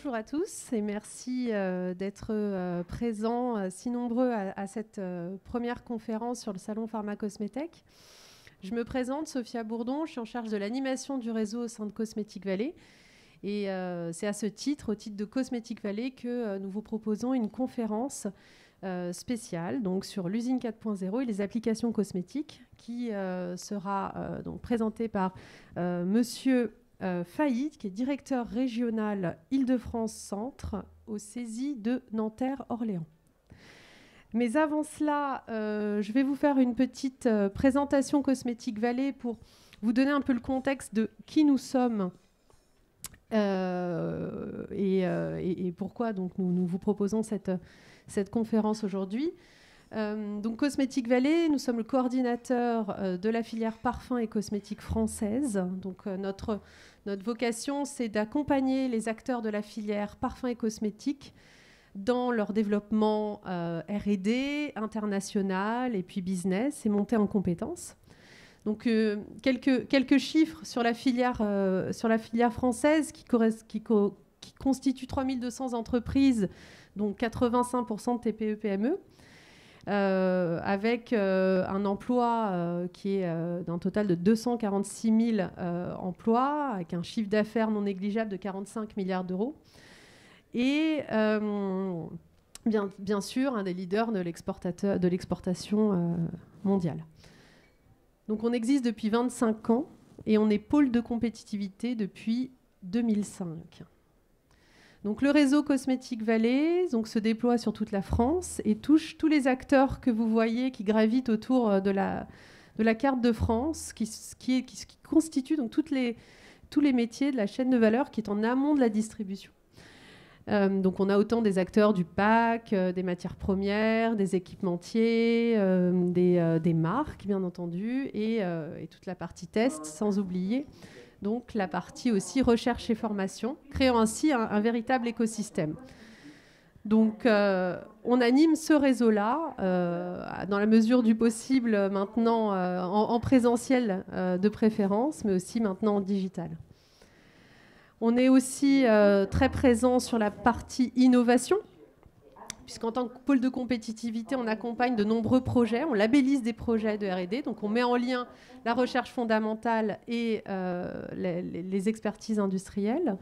Bonjour à tous et merci d'être présents si nombreux à cette première conférence sur le salon Pharmacosmétech. Je me présente, Sophia Bourdon, je suis en charge de l'animation du réseau au sein de Cosmetic Valley. Et c'est à ce titre, au titre de Cosmetic Valley, que nous vous proposons une conférence spéciale donc, sur l'usine 4.0 et les applications cosmétiques qui sera donc présentée par monsieur Faïd, qui est directeur régional Île-de-France Centre au CESI de Nanterre-Orléans. Mais avant cela, je vais vous faire une petite présentation Cosmetic Valley pour vous donner un peu le contexte de qui nous sommes et pourquoi donc, nous vous proposons cette conférence aujourd'hui. Donc Cosmetic Valley, nous sommes le coordinateur de la filière parfum et cosmétiques française. Donc notre vocation, c'est d'accompagner les acteurs de la filière parfum et cosmétiques dans leur développement R&D international et puis business et monter en compétences. Donc quelques chiffres sur la filière française qui constitue 3200 entreprises, dont 85% de TPE-PME. Avec un emploi qui est d'un total de 246 000 emplois, avec un chiffre d'affaires non négligeable de 45 milliards d'euros. Et bien sûr, un des leaders de l'exportation mondiale. Donc on existe depuis 25 ans et on est pôle de compétitivité depuis 2005. Donc le réseau Cosmetic Valley se déploie sur toute la France et touche tous les acteurs que vous voyez qui gravitent autour de la carte de France, qui constitue donc tous les métiers de la chaîne de valeur qui est en amont de la distribution. Donc on a autant des acteurs du PAC, des matières premières, des équipementiers, des marques bien entendu, et toute la partie test, sans oublier donc la partie aussi recherche et formation, créant ainsi un véritable écosystème. Donc on anime ce réseau-là dans la mesure du possible maintenant en présentiel de préférence, mais aussi maintenant en digital. On est aussi très présent sur la partie innovation, puisqu'en tant que pôle de compétitivité, on accompagne de nombreux projets, on labellise des projets de R&D, donc on met en lien la recherche fondamentale et les expertises industrielles.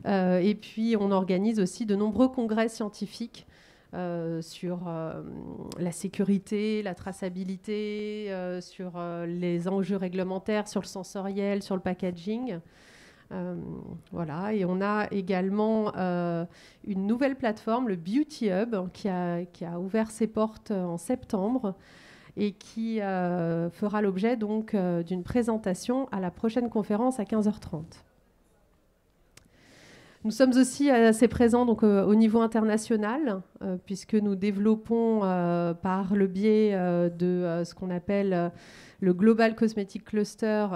Et puis on organise aussi de nombreux congrès scientifiques sur la sécurité, la traçabilité, sur les enjeux réglementaires, sur le sensoriel, sur le packaging. Voilà, et on a également une nouvelle plateforme, le Beauty Hub, qui a ouvert ses portes en septembre et qui fera l'objet donc d'une présentation à la prochaine conférence à 15h30. Nous sommes aussi assez présents donc, au niveau international, puisque nous développons par le biais de ce qu'on appelle le Global Cosmetic Cluster,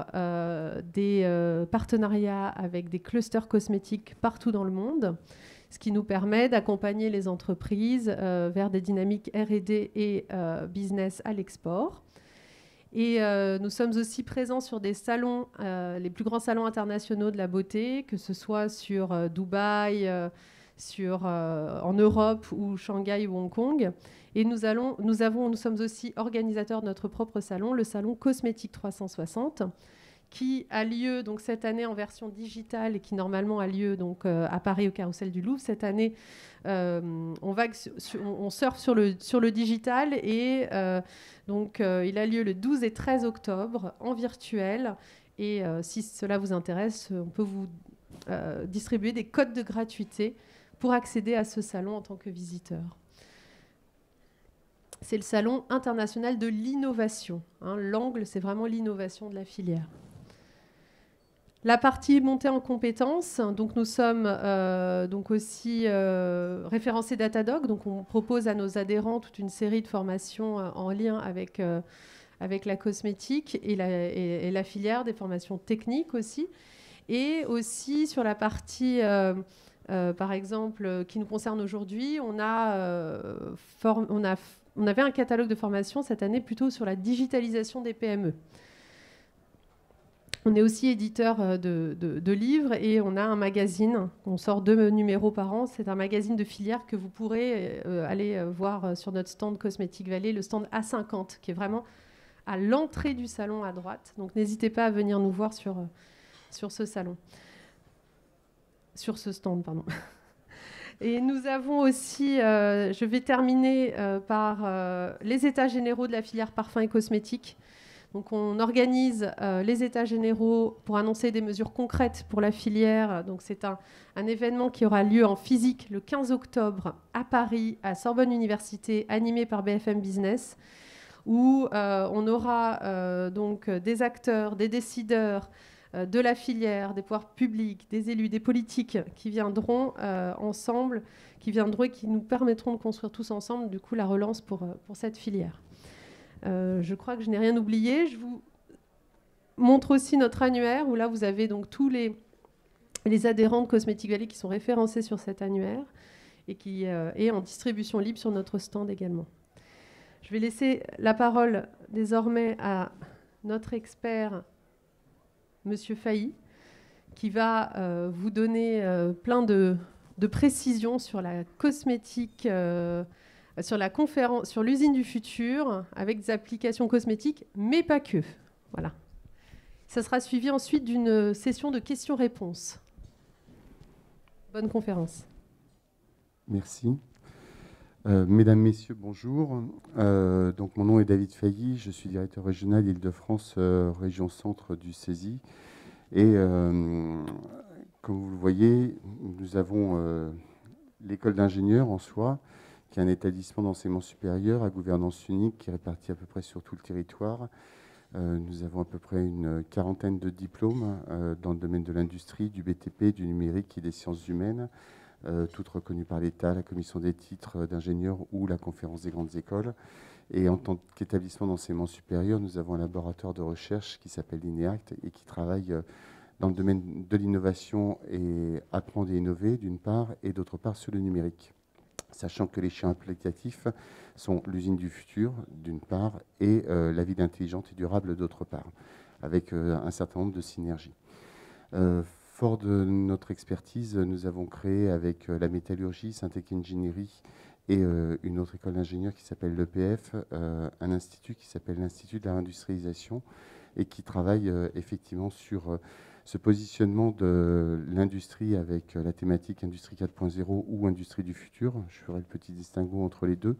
des partenariats avec des clusters cosmétiques partout dans le monde, ce qui nous permet d'accompagner les entreprises vers des dynamiques R&D et business à l'export. Et nous sommes aussi présents sur des salons, les plus grands salons internationaux de la beauté, que ce soit sur Dubaï, en Europe ou Shanghai ou Hong Kong. Et nous sommes aussi organisateurs de notre propre salon, le salon Cosmétique 360, qui a lieu donc, cette année en version digitale et qui normalement a lieu donc, à Paris au Carrousel du Louvre. Cette année, on surfe sur le digital et donc, il a lieu le 12 et 13 octobre en virtuel. Et si cela vous intéresse, on peut vous distribuer des codes de gratuité pour accéder à ce salon en tant que visiteur. C'est le salon international de l'innovation. L'angle, c'est vraiment l'innovation de la filière. La partie montée en compétences, donc nous sommes donc aussi référencés Datadog, donc on propose à nos adhérents toute une série de formations en lien avec la cosmétique et la filière, des formations techniques aussi, et aussi sur la partie par exemple qui nous concerne aujourd'hui, on avait un catalogue de formation cette année plutôt sur la digitalisation des PME. On est aussi éditeur de livres et on a un magazine. On sort 2 numéros par an. C'est un magazine de filière que vous pourrez aller voir sur notre stand Cosmetic Valley, le stand A50, qui est vraiment à l'entrée du salon à droite. Donc n'hésitez pas à venir nous voir sur ce salon. Sur ce stand, pardon. Et nous avons aussi, je vais terminer par les états généraux de la filière parfum et cosmétiques. Donc on organise les états généraux pour annoncer des mesures concrètes pour la filière. Donc c'est un événement qui aura lieu en physique le 15 octobre à Paris, à Sorbonne Université, animé par BFM Business, où on aura donc des acteurs, des décideurs de la filière, des pouvoirs publics, des élus, des politiques qui viendront ensemble, qui viendront et qui nous permettront de construire tous ensemble du coup la relance pour cette filière. Je crois que je n'ai rien oublié. Je vous montre aussi notre annuaire où là vous avez donc tous les adhérents de Cosmetic Valley qui sont référencés sur cet annuaire et qui est en distribution libre sur notre stand également. Je vais laisser la parole désormais à notre expert, Monsieur Failly, qui va vous donner plein de précisions sur la cosmétique, sur la conférence, sur l'usine du futur, avec des applications cosmétiques, mais pas que. Voilà. Ça sera suivi ensuite d'une session de questions-réponses. Bonne conférence. Merci. Mesdames, Messieurs, bonjour. Donc, mon nom est David Failly, je suis directeur régional Île-de-France, région centre du CESI. Et comme vous le voyez, nous avons l'école d'ingénieurs en soi, qui est un établissement d'enseignement supérieur à gouvernance unique qui est réparti à peu près sur tout le territoire. Nous avons à peu près une quarantaine de diplômes dans le domaine de l'industrie, du BTP, du numérique et des sciences humaines, toutes reconnues par l'État, la commission des titres d'ingénieurs ou la conférence des grandes écoles. Et en tant qu'établissement d'enseignement supérieur, nous avons un laboratoire de recherche qui s'appelle l'INEACT et qui travaille dans le domaine de l'innovation et apprendre et innover d'une part, et d'autre part sur le numérique. Sachant que les champs applicatifs sont l'usine du futur, d'une part, et la ville intelligente et durable, d'autre part, avec un certain nombre de synergies. Fort de notre expertise, nous avons créé avec la métallurgie, Syntec Engineering et une autre école d'ingénieurs qui s'appelle l'EPF, un institut qui s'appelle l'Institut de la réindustrialisation et qui travaille effectivement sur ce positionnement de l'industrie avec la thématique Industrie 4.0 ou Industrie du futur, je ferai le petit distinguo entre les deux,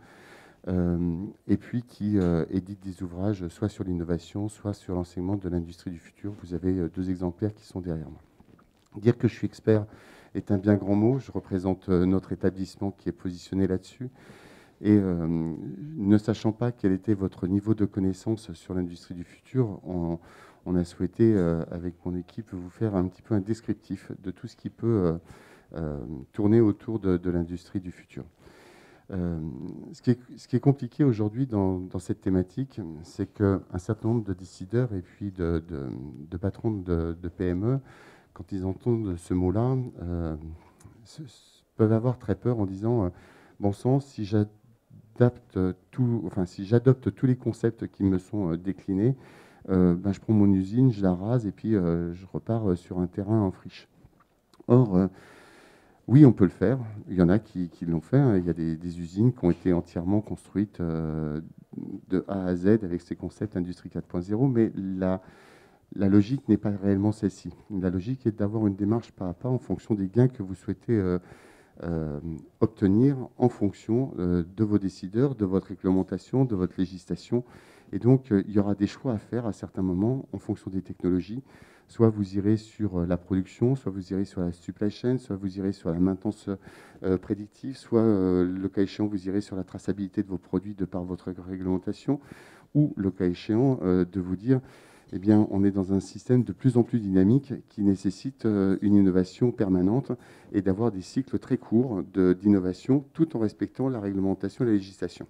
et puis qui édite des ouvrages soit sur l'innovation, soit sur l'enseignement de l'industrie du futur. Vous avez 2 exemplaires qui sont derrière moi. Dire que je suis expert est un bien grand mot. Je représente notre établissement qui est positionné là-dessus. Et ne sachant pas quel était votre niveau de connaissance sur l'industrie du futur, on a souhaité, avec mon équipe, vous faire un petit peu un descriptif de tout ce qui peut tourner autour de l'industrie du futur. Ce qui est compliqué aujourd'hui dans cette thématique, c'est qu'un certain nombre de décideurs et puis de patrons de PME, quand ils entendent ce mot-là, peuvent avoir très peur en disant bon sang, si j'adopte tous les concepts qui me sont déclinés, je prends mon usine, je la rase et puis je repars sur un terrain en friche. Or, oui, on peut le faire. Il y en a qui l'ont fait. Hein. Il y a des usines qui ont été entièrement construites de A à Z avec ces concepts Industrie 4.0, mais la logique n'est pas réellement celle-ci. La logique est d'avoir une démarche pas à pas en fonction des gains que vous souhaitez obtenir en fonction de vos décideurs, de votre réglementation, de votre législation. Et donc, il y aura des choix à faire à certains moments en fonction des technologies. Soit vous irez sur la production, soit vous irez sur la supply chain, soit vous irez sur la maintenance prédictive, soit, le cas échéant, vous irez sur la traçabilité de vos produits de par votre réglementation, ou le cas échéant, de vous dire, eh bien, on est dans un système de plus en plus dynamique qui nécessite une innovation permanente et d'avoir des cycles très courts d'innovation tout en respectant la réglementation et la législation.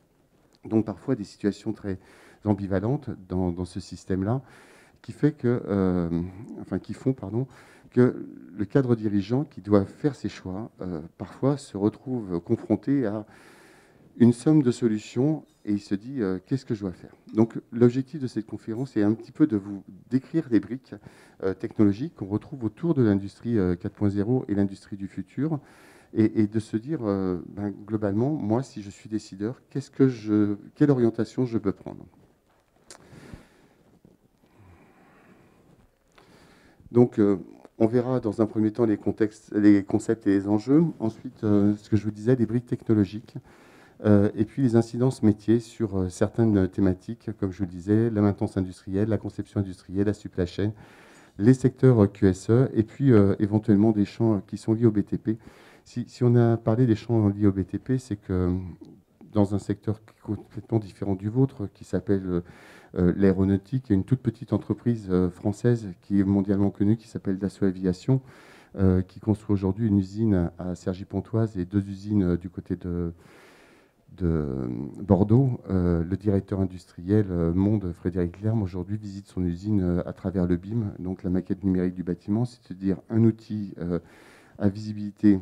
Donc parfois des situations très ambivalentes dans ce système-là qui font que le cadre dirigeant qui doit faire ses choix parfois se retrouve confronté à une somme de solutions et il se dit qu'est-ce que je dois faire. Donc l'objectif de cette conférence est un petit peu de vous décrire les briques technologiques qu'on retrouve autour de l'industrie 4.0 et l'industrie du futur, et de se dire globalement, moi si je suis décideur, quelle orientation je peux prendre. Donc on verra dans un premier temps les concepts et les enjeux, ensuite ce que je vous disais, les briques technologiques. Et puis les incidences métiers sur certaines thématiques, comme je vous le disais, la maintenance industrielle, la conception industrielle, la supply chain, les secteurs QSE, et puis éventuellement des champs qui sont liés au BTP. Si on a parlé des champs liés au BTP, c'est que dans un secteur complètement différent du vôtre, qui s'appelle l'aéronautique, il y a une toute petite entreprise française qui est mondialement connue, qui s'appelle Dassault Aviation, qui construit aujourd'hui une usine à Cergy-Pontoise et 2 usines du côté de Bordeaux. Le directeur industriel Monde, Frédéric Lerme, aujourd'hui visite son usine à travers le BIM, donc la maquette numérique du bâtiment, c'est-à-dire un outil à visibilité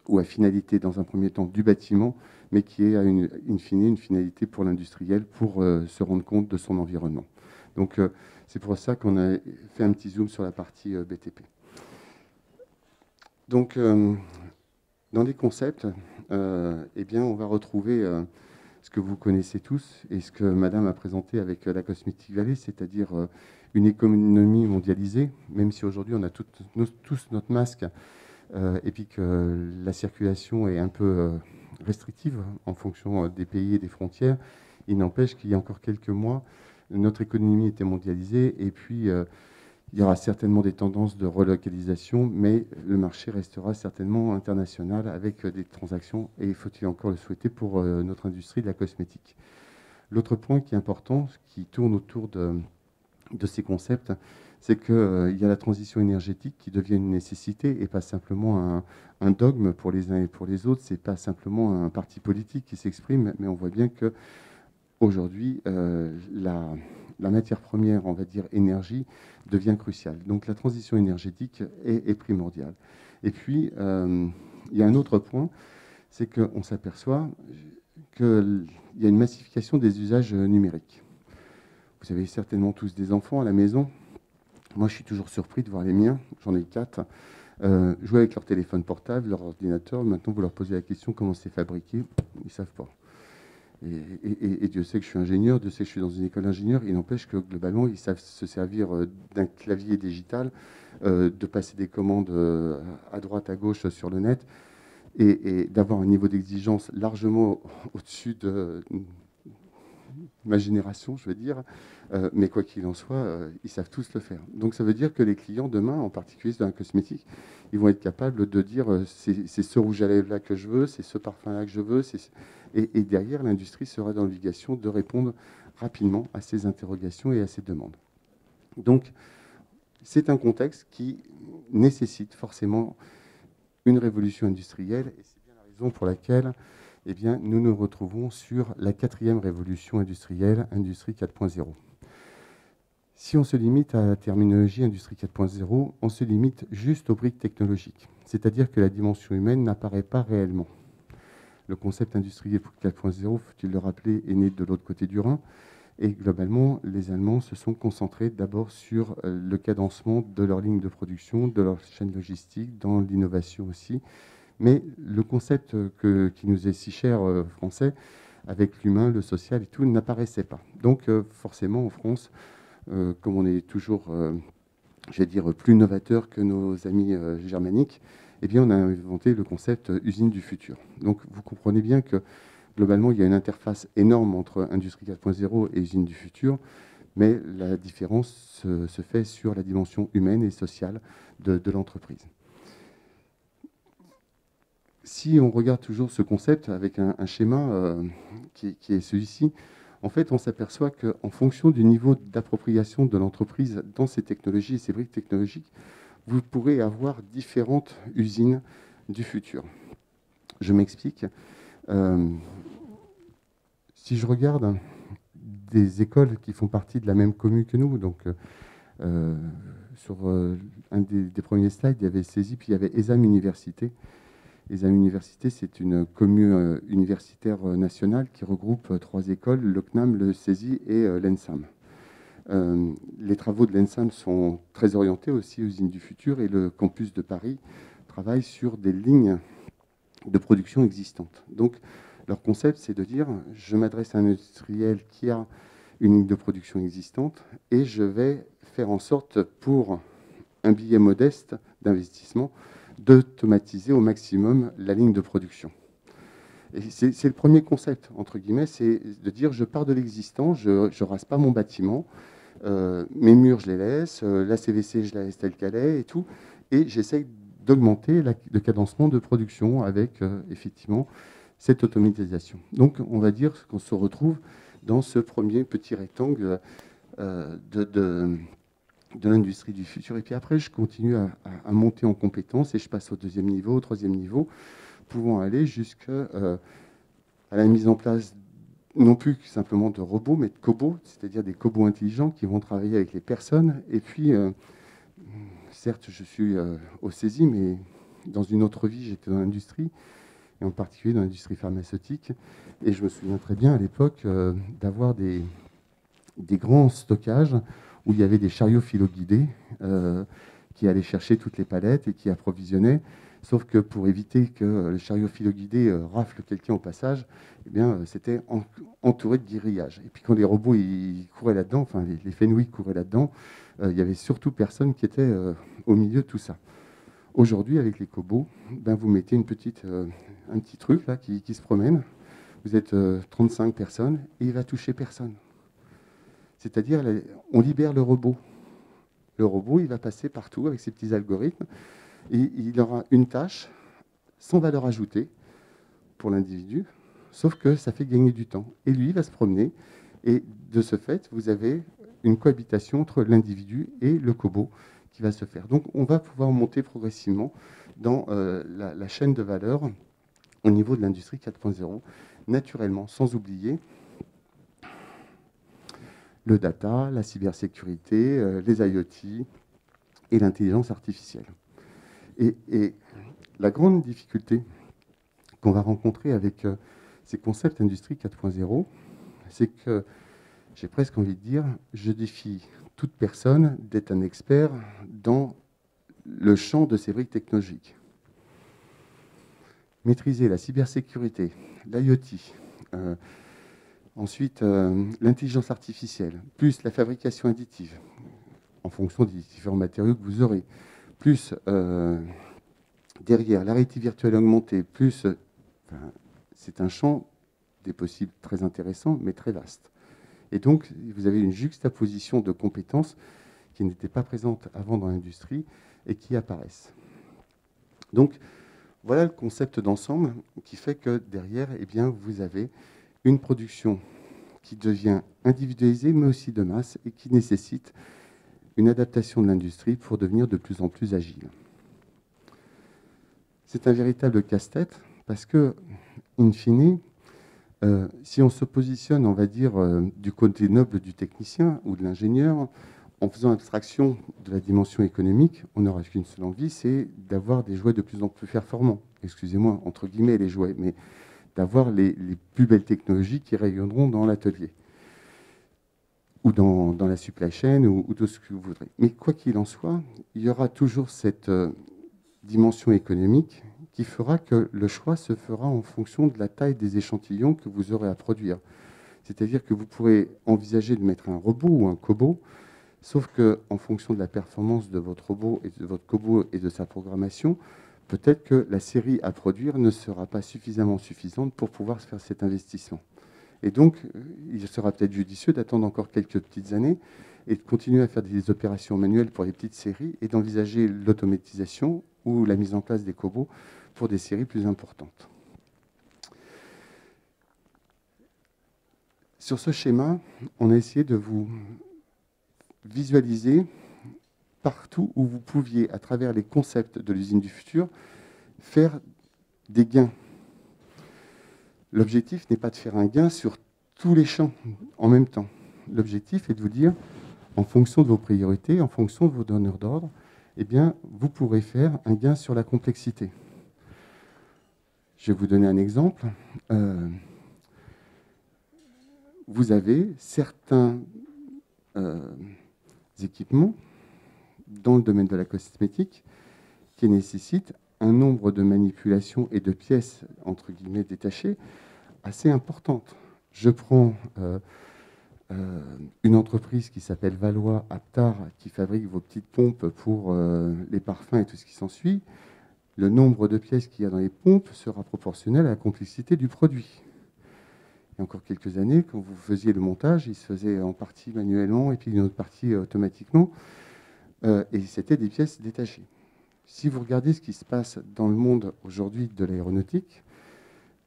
ou à finalité dans un premier temps du bâtiment, mais qui est in fine une finalité pour l'industriel pour se rendre compte de son environnement. Donc c'est pour ça qu'on a fait un petit zoom sur la partie BTP. Donc dans les concepts, eh bien, on va retrouver ce que vous connaissez tous et ce que Madame a présenté avec la Cosmetic Valley, c'est-à-dire une économie mondialisée, même si aujourd'hui on a tous notre masque et puis que la circulation est un peu restrictive en fonction des pays et des frontières. Il n'empêche qu'il y a encore quelques mois, notre économie était mondialisée et puis il y aura certainement des tendances de relocalisation, mais le marché restera certainement international avec des transactions, et faut-il encore le souhaiter pour notre industrie de la cosmétique. L'autre point qui est important, qui tourne autour de ces concepts, c'est qu'il y a la transition énergétique qui devient une nécessité et pas simplement un dogme pour les uns et pour les autres. Ce n'est pas simplement un parti politique qui s'exprime, mais on voit bien que aujourd'hui, la matière première, on va dire énergie, devient cruciale. Donc la transition énergétique est primordiale. Et puis, il y a un autre point, c'est qu'on s'aperçoit qu'il y a une massification des usages numériques. Vous avez certainement tous des enfants à la maison. Moi, je suis toujours surpris de voir les miens, j'en ai 4, jouer avec leur téléphone portable, leur ordinateur. Maintenant, vous leur posez la question comment c'est fabriqué, ils ne savent pas. Et Dieu sait que je suis ingénieur, Dieu sait que je suis dans une école d'ingénieur. Il n'empêche que globalement, ils savent se servir d'un clavier digital, de passer des commandes à droite, à gauche sur le net, et d'avoir un niveau d'exigence largement au-dessus de ma génération, je veux dire. Mais quoi qu'il en soit, ils savent tous le faire. Donc ça veut dire que les clients demain, en particulier dans la cosmétique, ils vont être capables de dire c'est ce rouge à lèvres-là que je veux, c'est ce parfum-là que je veux. Et derrière, l'industrie sera dans l'obligation de répondre rapidement à ces interrogations et à ces demandes. Donc, c'est un contexte qui nécessite forcément une révolution industrielle, et c'est bien la raison pour laquelle eh bien, nous nous retrouvons sur la 4e révolution industrielle, Industrie 4.0. Si on se limite à la terminologie Industrie 4.0, on se limite juste aux briques technologiques, c'est-à-dire que la dimension humaine n'apparaît pas réellement. Le concept industriel 4.0, faut-il le rappeler, est né de l'autre côté du Rhin. Et globalement, les Allemands se sont concentrés d'abord sur le cadencement de leur ligne de production, de leur chaîne logistique, dans l'innovation aussi. Mais le concept qui nous est si cher français, avec l'humain, le social et tout, n'apparaissait pas. Donc forcément, en France, comme on est toujours, je vais dire, plus novateur que nos amis germaniques, eh bien, on a inventé le concept usine du futur. Donc, vous comprenez bien que, globalement, il y a une interface énorme entre Industrie 4.0 et usine du futur, mais la différence se fait sur la dimension humaine et sociale de l'entreprise. Si on regarde toujours ce concept avec un schéma qui est celui-ci, en fait, on s'aperçoit qu'en fonction du niveau d'appropriation de l'entreprise dans ces technologies et ces briques technologiques, vous pourrez avoir différentes usines du futur. Je m'explique. Si je regarde des écoles qui font partie de la même commune que nous, donc sur un des premiers slides, il y avait CESI, puis il y avait ESAM Université. Les Amis Universités, c'est une commune universitaire nationale qui regroupe 3 écoles, le CNAM, le CESI et l'ENSAM. Les travaux de l'ENSAM sont très orientés aussi aux usines du futur et le campus de Paris travaille sur des lignes de production existantes. Donc, leur concept, c'est de dire, je m'adresse à un industriel qui a une ligne de production existante et je vais faire en sorte, pour un billet modeste d'investissement, d'automatiser au maximum la ligne de production. Et c'est le premier concept, entre guillemets, c'est de dire, je pars de l'existant, je ne rase pas mon bâtiment, mes murs, je les laisse, la CVC, je la laisse telle qu'elle est et tout, et j'essaye d'augmenter le cadencement de production avec, effectivement, cette automatisation. Donc, on va dire qu'on se retrouve dans ce premier petit rectangle de l'industrie du futur. Et puis après, je continue à monter en compétences et je passe au 2e niveau, au 3e niveau, pouvant aller jusqu'à la mise en place, non plus simplement de robots, mais de cobots, c'est-à-dire des cobots intelligents qui vont travailler avec les personnes. Et puis, certes, je suis au CESI, mais dans une autre vie, j'étais dans l'industrie, et en particulier dans l'industrie pharmaceutique. Et je me souviens très bien à l'époque d'avoir des grands stockages où il y avait des chariots philo-guidés qui allaient chercher toutes les palettes et qui approvisionnaient. Sauf que pour éviter que le chariot philo-guidé rafle quelqu'un au passage, eh bien, c'était entouré de grillage. Et puis quand les robots ils couraient là-dedans, enfin les Fenwick couraient là-dedans, il n'y avait surtout personne qui était au milieu de tout ça. Aujourd'hui, avec les cobots, ben, vous mettez un petit truc là qui se promène. Vous êtes 35 personnes et il va toucher personne. C'est-à-dire, on libère le robot. Le robot, il va passer partout avec ses petits algorithmes et il aura une tâche sans valeur ajoutée pour l'individu, sauf que ça fait gagner du temps. Et lui, il va se promener et de ce fait, vous avez une cohabitation entre l'individu et le cobot qui va se faire. Donc, on va pouvoir monter progressivement dans la chaîne de valeur au niveau de l'industrie 4.0, naturellement, sans oublier le data, la cybersécurité, les IoT et l'intelligence artificielle. Et la grande difficulté qu'on va rencontrer avec ces concepts industrie 4.0, c'est que, j'ai presque envie de dire, je défie toute personne d'être un expert dans le champ de ces briques technologiques. Maîtriser la cybersécurité, l'IoT, ensuite l'intelligence artificielle, plus la fabrication additive, en fonction des différents matériaux que vous aurez, plus derrière la réalité virtuelle augmentée, plus... c'est un champ des possibles très intéressant, mais très vaste. Et donc, vous avez une juxtaposition de compétences qui n'étaient pas présentes avant dans l'industrie et qui apparaissent. Donc, voilà le concept d'ensemble qui fait que derrière, eh bien, vous avez une production qui devient individualisée, mais aussi de masse, et qui nécessite une adaptation de l'industrie pour devenir de plus en plus agile. C'est un véritable casse-tête parce que, in fine, si on se positionne, on va dire, du côté noble du technicien ou de l'ingénieur, en faisant abstraction de la dimension économique, on n'aura qu'une seule envie, c'est d'avoir des jouets de plus en plus performants. Excusez-moi, entre guillemets, les jouets, mais d'avoir les plus belles technologies qui rayonneront dans l'atelier ou dans la supply chain ou tout ce que vous voudrez. Mais quoi qu'il en soit, il y aura toujours cette dimension économique qui fera que le choix se fera en fonction de la taille des échantillons que vous aurez à produire. C'est-à-dire que vous pourrez envisager de mettre un robot ou un cobot, sauf qu'en fonction de la performance de votre robot et de votre cobot et de sa programmation, peut-être que la série à produire ne sera pas suffisamment suffisante pour pouvoir faire cet investissement. Et donc, il sera peut-être judicieux d'attendre encore quelques petites années et de continuer à faire des opérations manuelles pour les petites séries et d'envisager l'automatisation ou la mise en place des cobots pour des séries plus importantes. Sur ce schéma, on a essayé de vous visualiser partout où vous pouviez, à travers les concepts de l'usine du futur, faire des gains. L'objectif n'est pas de faire un gain sur tous les champs en même temps. L'objectif est de vous dire, en fonction de vos priorités, en fonction de vos donneurs d'ordre, eh bien, vous pourrez faire un gain sur la complexité. Je vais vous donner un exemple. Vous avez certains équipements dans le domaine de la cosmétique qui nécessitent un nombre de manipulations et de pièces, entre guillemets, détachées, assez importantes. Je prends une entreprise qui s'appelle Valois Aptar, qui fabrique vos petites pompes pour les parfums et tout ce qui s'ensuit. Le nombre de pièces qu'il y a dans les pompes sera proportionnel à la complexité du produit. Il y a encore quelques années, quand vous faisiez le montage, il se faisait en partie manuellement et puis une autre partie automatiquement. Et c'était des pièces détachées. Si vous regardez ce qui se passe dans le monde aujourd'hui de l'aéronautique,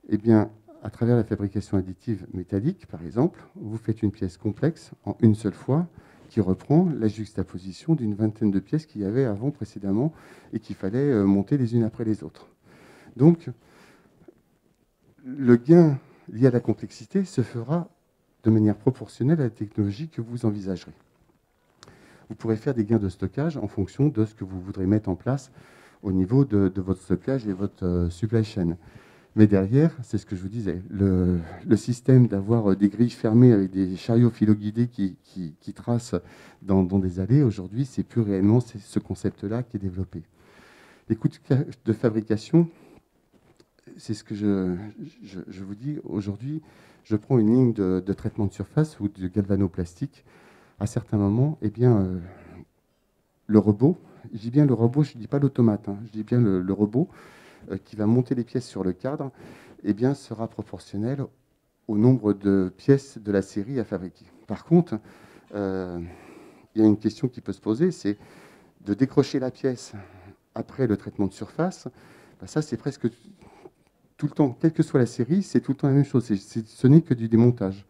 eh bien, à travers la fabrication additive métallique, par exemple, vous faites une pièce complexe en une seule fois qui reprend la juxtaposition d'une vingtaine de pièces qu'il y avait avant précédemment et qu'il fallait monter les unes après les autres. Donc, le gain lié à la complexité se fera de manière proportionnelle à la technologie que vous envisagerez. Vous pourrez faire des gains de stockage en fonction de ce que vous voudrez mettre en place au niveau de votre stockage et votre supply chain. Mais derrière, c'est ce que je vous disais, le système d'avoir des grilles fermées avec des chariots filoguidés qui tracent dans des allées, aujourd'hui, c'est plus réellement ce concept-là qui est développé. Les coûts de fabrication, c'est ce que je vous dis. Aujourd'hui, je prends une ligne de traitement de surface ou de galvanoplastique. À certains moments, eh bien, le robot, je dis bien le robot, je ne dis pas l'automate, hein, je dis bien le robot, qui va monter les pièces sur le cadre, eh bien, sera proportionnel au nombre de pièces de la série à fabriquer. Par contre, il y a une question qui peut se poser, c'est de décrocher la pièce après le traitement de surface. Ben ça, c'est presque tout le temps, quelle que soit la série, c'est tout le temps la même chose. Ce n'est que du démontage.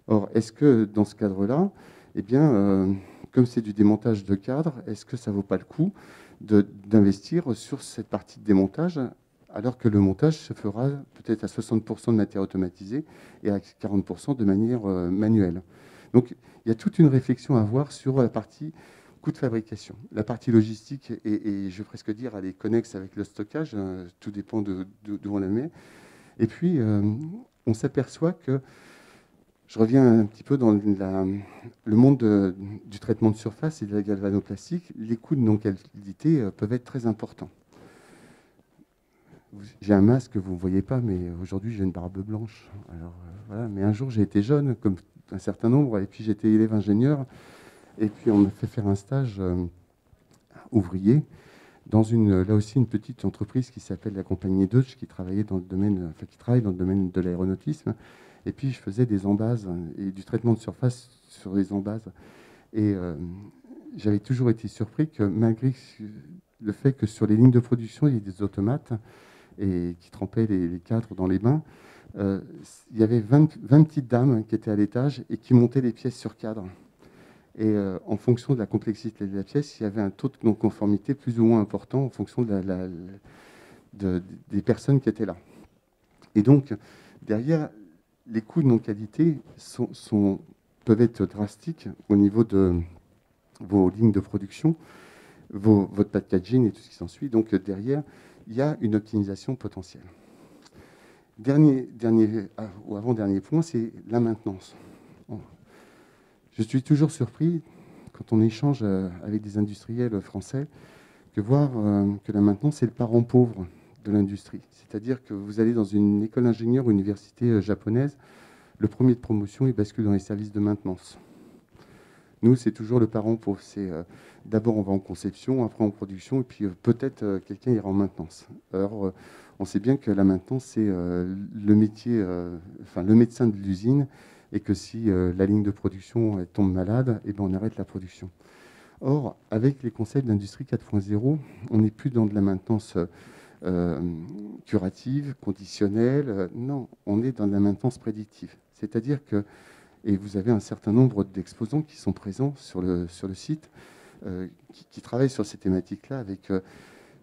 Or, est-ce que dans ce cadre-là, eh bien, comme c'est du démontage de cadre, est-ce que ça ne vaut pas le coup d'investir sur cette partie de démontage, alors que le montage se fera peut-être à 60% de matière automatisée et à 40% de manière manuelle. Donc, il y a toute une réflexion à avoir sur la partie coût de fabrication. La partie logistique, et je vais presque dire, elle est connexe avec le stockage, tout dépend d'où on la met. Et puis, on s'aperçoit que, je reviens un petit peu dans le monde du traitement de surface et de la galvanoplastique. Les coûts de non-qualité peuvent être très importants. J'ai un masque que vous ne voyez pas, mais aujourd'hui j'ai une barbe blanche. Alors, voilà. Mais un jour j'ai été jeune, comme un certain nombre, et puis j'étais élève ingénieur. Et puis on m'a fait faire un stage ouvrier dans là aussi une petite entreprise qui s'appelle la compagnie Deutsch, qui travaille dans le domaine de l'aéronautisme. Et puis, je faisais des embases et du traitement de surface sur les embases. Et j'avais toujours été surpris que, malgré le fait que sur les lignes de production, il y ait des automates et qui trempaient les cadres dans les bains, il y avait 20 petites dames qui étaient à l'étage et qui montaient les pièces sur cadre. Et en fonction de la complexité de la pièce, il y avait un taux de non-conformité plus ou moins important en fonction des personnes qui étaient là. Et donc, derrière, les coûts de non-qualité peuvent être drastiques au niveau de vos lignes de production, votre packaging et tout ce qui s'ensuit. Donc derrière, il y a une optimisation potentielle. Avant-dernier point, c'est la maintenance. Je suis toujours surpris, quand on échange avec des industriels français, de voir que la maintenance, c'est le parent pauvre de l'industrie. C'est-à-dire que vous allez dans une école d'ingénieur, université japonaise, le premier de promotion, il bascule dans les services de maintenance. Nous, c'est toujours le parent pauvre. C'est d'abord, on va en conception, après en production, et puis peut-être quelqu'un ira en maintenance. Alors, on sait bien que la maintenance, c'est le métier, le médecin de l'usine, et que si la ligne de production elle tombe malade, eh ben, on arrête la production. Or, avec les concepts d'industrie 4.0, on n'est plus dans de la maintenance curative, conditionnelle. Non, on est dans de la maintenance prédictive. C'est-à-dire que, et vous avez un certain nombre d'exposants qui sont présents sur le site, qui travaillent sur ces thématiques-là avec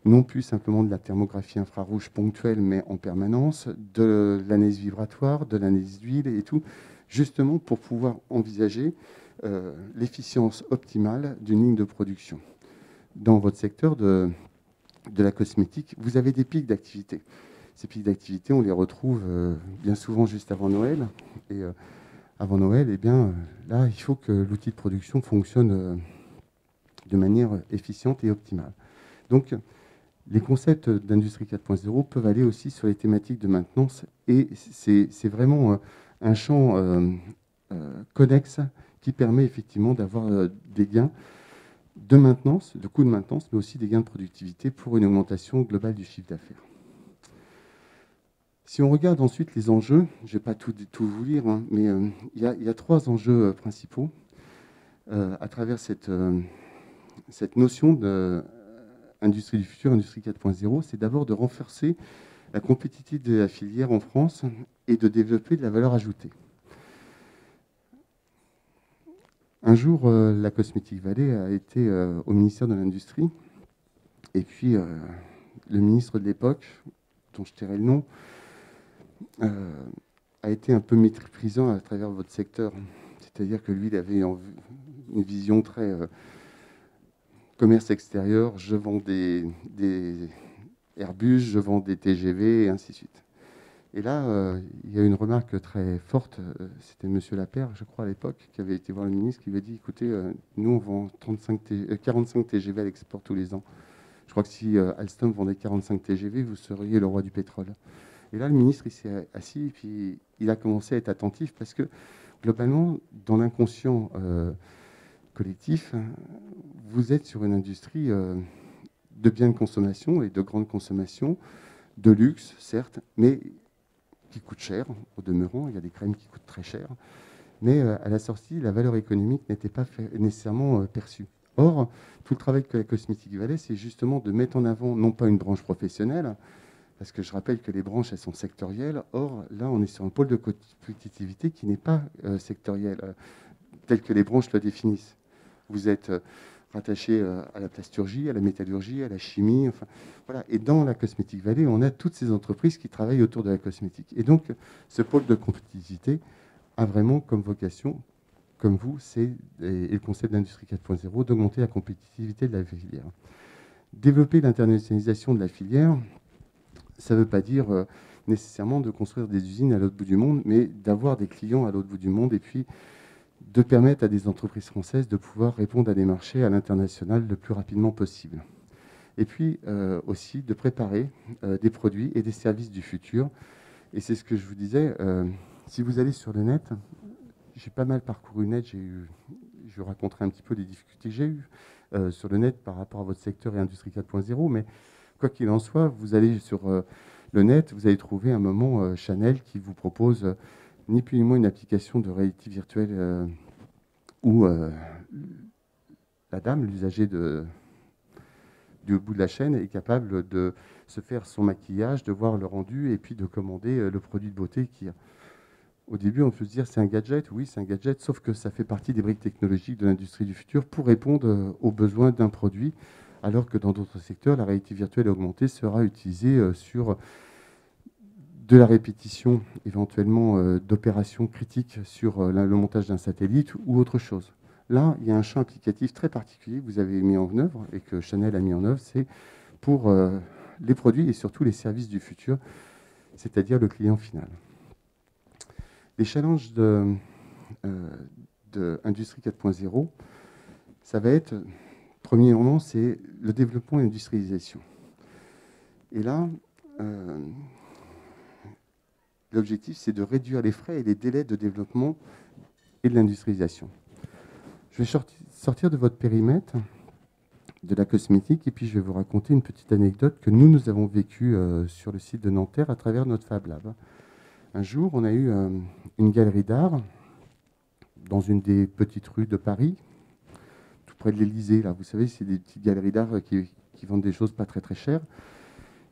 non plus simplement de la thermographie infrarouge ponctuelle, mais en permanence, de l'analyse vibratoire, de l'analyse d'huile et tout, justement pour pouvoir envisager l'efficience optimale d'une ligne de production. Dans votre secteur de la cosmétique, vous avez des pics d'activité. Ces pics d'activité, on les retrouve bien souvent juste avant Noël. Et avant Noël, eh bien, là, il faut que l'outil de production fonctionne de manière efficiente et optimale. Donc, les concepts d'industrie 4.0 peuvent aller aussi sur les thématiques de maintenance, et c'est vraiment un champ connexe qui permet effectivement d'avoir des gains de maintenance, de coûts de maintenance, mais aussi des gains de productivité pour une augmentation globale du chiffre d'affaires. Si on regarde ensuite les enjeux, je ne vais pas tout vous lire, hein, mais il y a 3 enjeux principaux à travers cette notion d'industrie du futur, industrie 4.0. C'est d'abord de renforcer la compétitivité de la filière en France et de développer de la valeur ajoutée. Un jour, la Cosmetic Valley a été au ministère de l'Industrie, et puis le ministre de l'époque, dont je tairai le nom, a été un peu méprisant à travers votre secteur. C'est-à-dire que lui, il avait une vision très commerce extérieur, je vends des Airbus, je vends des TGV, et ainsi de suite. Et là, il y a une remarque très forte, c'était M. Lapère, je crois, à l'époque, qui avait été voir le ministre, qui lui a dit, écoutez, nous, on vend 45 TGV à l'export tous les ans. Je crois que si Alstom vendait 45 TGV, vous seriez le roi du pétrole. Et là, le ministre, il s'est assis, et puis il a commencé à être attentif, parce que, globalement, dans l'inconscient collectif, vous êtes sur une industrie de biens de consommation et de grande consommation, de luxe, certes, mais qui coûte cher, au demeurant. Il y a des crèmes qui coûtent très cher. Mais à la sortie, la valeur économique n'était pas nécessairement perçue. Or, tout le travail que la Cosmetic Valley, c'est justement de mettre en avant, non pas une branche professionnelle, parce que je rappelle que les branches, elles sont sectorielles. Or, là, on est sur un pôle de compétitivité qui n'est pas sectoriel, tel que les branches le définissent. Vous êtes rattaché à la plasturgie, à la métallurgie, à la chimie. Enfin, voilà. Et dans la Cosmetic Valley, on a toutes ces entreprises qui travaillent autour de la cosmétique. Et donc, ce pôle de compétitivité a vraiment comme vocation, comme vous, et le concept d'industrie 4.0, d'augmenter la compétitivité de la filière. Développer l'internationalisation de la filière, ça ne veut pas dire nécessairement de construire des usines à l'autre bout du monde, mais d'avoir des clients à l'autre bout du monde, et puis de permettre à des entreprises françaises de pouvoir répondre à des marchés à l'international le plus rapidement possible. Et puis aussi de préparer des produits et des services du futur. Et c'est ce que je vous disais, si vous allez sur le net, j'ai pas mal parcouru le net, je vous raconterai un petit peu les difficultés que j'ai eues sur le net par rapport à votre secteur et Industrie 4.0, mais quoi qu'il en soit, vous allez sur le net, vous allez trouver un moment Chanel qui vous propose ni plus ni moins une application de réalité virtuelle où la dame, l'usager du bout de la chaîne, est capable de se faire son maquillage, de voir le rendu et puis de commander le produit de beauté qui... Au début, on peut se dire c'est un gadget. Oui, c'est un gadget, sauf que ça fait partie des briques technologiques de l'industrie du futur pour répondre aux besoins d'un produit, alors que dans d'autres secteurs, la réalité virtuelle augmentée sera utilisée sur de la répétition, éventuellement d'opérations critiques sur le montage d'un satellite ou autre chose. Là, il y a un champ applicatif très particulier que vous avez mis en œuvre et que Chanel a mis en œuvre, c'est pour les produits et surtout les services du futur, c'est-à-dire le client final. Les challenges de Industrie 4.0, ça va être, premièrement, c'est le développement et l'industrialisation. Et là, l'objectif, c'est de réduire les frais et les délais de développement et de l'industrialisation. Je vais sortir de votre périmètre de la cosmétique et puis je vais vous raconter une petite anecdote que nous avons vécue sur le site de Nanterre à travers notre Fab Lab. Un jour, on a eu une galerie d'art dans une des petites rues de Paris, tout près de l'Élysée. Là, vous savez, c'est des petites galeries d'art qui vendent des choses pas très très chères.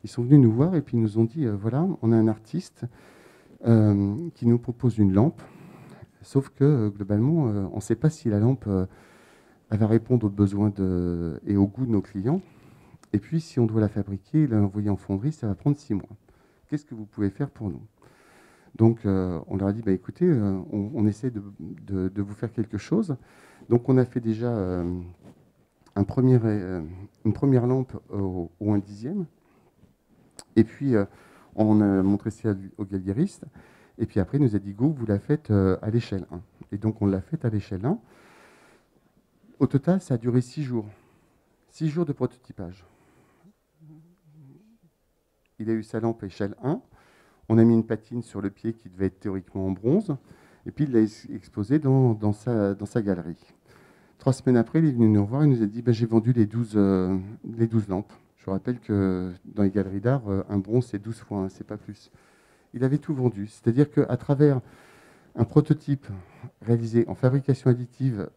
Ils sont venus nous voir et puis ils nous ont dit, voilà, on a un artiste qui nous propose une lampe, sauf que globalement, on ne sait pas si la lampe elle va répondre aux besoins et aux goûts de nos clients. Et puis, si on doit la fabriquer et l'envoyer en fonderie, ça va prendre 6 mois. Qu'est-ce que vous pouvez faire pour nous ? Donc, on leur a dit, bah, écoutez, on essaie de vous faire quelque chose. Donc, on a fait déjà une première lampe au 1/10. Et puis, On a montré ça au galguériste. Et puis après, il nous a dit, go, vous la faites à l'échelle 1. Et donc, on l'a faite à l'échelle 1. Au total, ça a duré 6 jours. 6 jours de prototypage. Il a eu sa lampe à échelle 1. On a mis une patine sur le pied qui devait être théoriquement en bronze. Et puis, il l'a exposé dans sa galerie. 3 semaines après, il est venu nous revoir et nous a dit, j'ai vendu les 12 lampes. Je vous rappelle que dans les galeries d'art, un bronze, c'est 12 fois 1, c'est pas plus. Il avait tout vendu. C'est-à-dire qu'à travers un prototype réalisé en fabrication additive